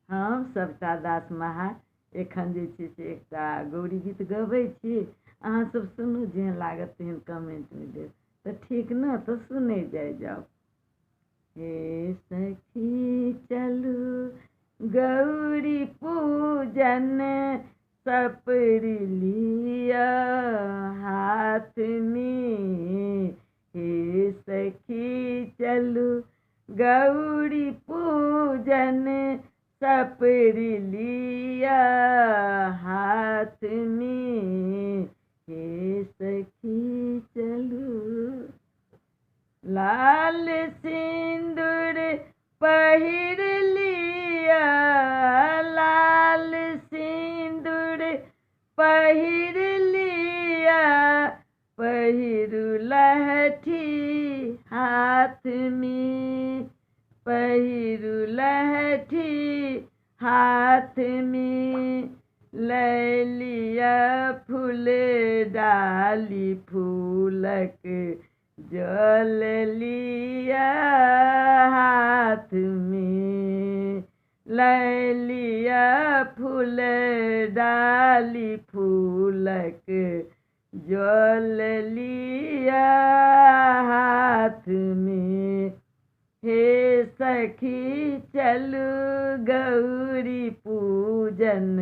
हम सविता दास महा एखन जे छै से एकटा गौरी गीत गबै छी। अहाँ सब सुनू, जेहन लागत तेहन कमेंटमे देब। तऽ ठीक ने, तऽ सुनै जाओ। हे सखी चलू गौरी पूजन, सपरि लिया हाथ में। हे सखी चलू गौरी पूजन, सपरि लिया हाथ में। हे सखी चलू लाल सिंदूर पहिर लिया, लाल सिंदूर पहिर लिया। पहिरू लहठी हाथ में, पहिरू लहठी हाथ में। ले लिया फूल डाली फूलक जल लिया हाथ में। ले लिया फूल डाली फूलक जल लिया हाथ में। हे सखी चलू गौरी पूजन,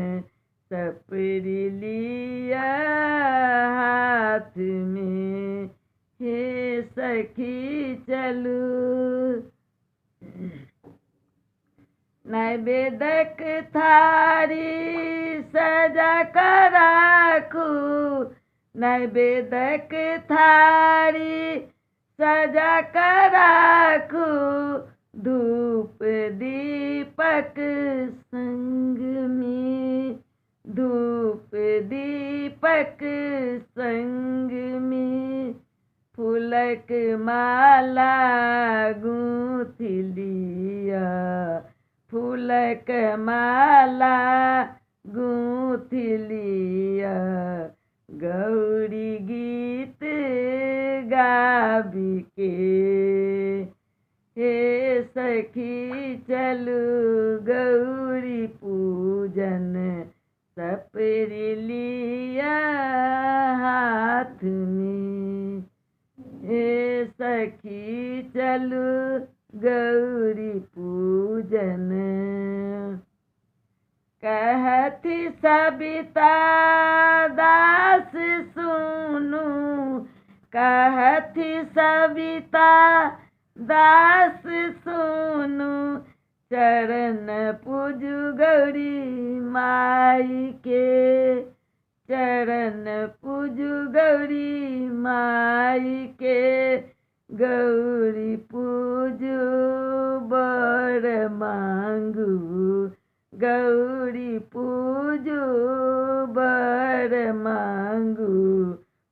सपरि लिया हाथ में। हे सखी चलू नैवेद्यक थारी सजा कर राखू, नैवेद्यक थारी सजा कर राखू। धूप दीपक संग में, धूप दीपक संग में। फूलक माला गूँथ लिया, फूलक माला गूँथ लिया। गौरी गीत गाबी के, हे सखी चलू गौरी पूजन, सपरि लिया हाथ में। हे सखी चलू गौरी पूजन। कहती सविता दास सुनू, कहती सविता दास सुनू। चरण पूजू गौरी माई के, चरण पूजू गौरी माई के। गौरी पूजू बर मांगू, गौरी पूजू बर मांगू।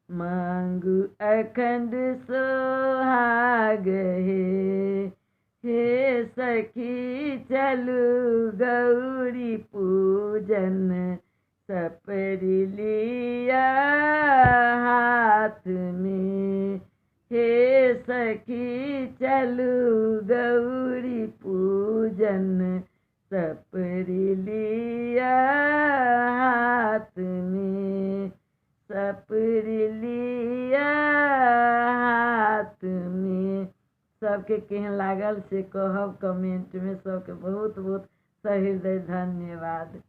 मांगू अखंड सोहाग हे सखी चलू गौरी पूजन, सपरि लिया हाथ में। हे सखी चलू गौरी पूजन, सपरि लिया हाथ में, सपरि लिया हाथ में। सबके केहन लागल से कहब कमेंट में। सबके बहुत बहुत सहृदय धन्यवाद।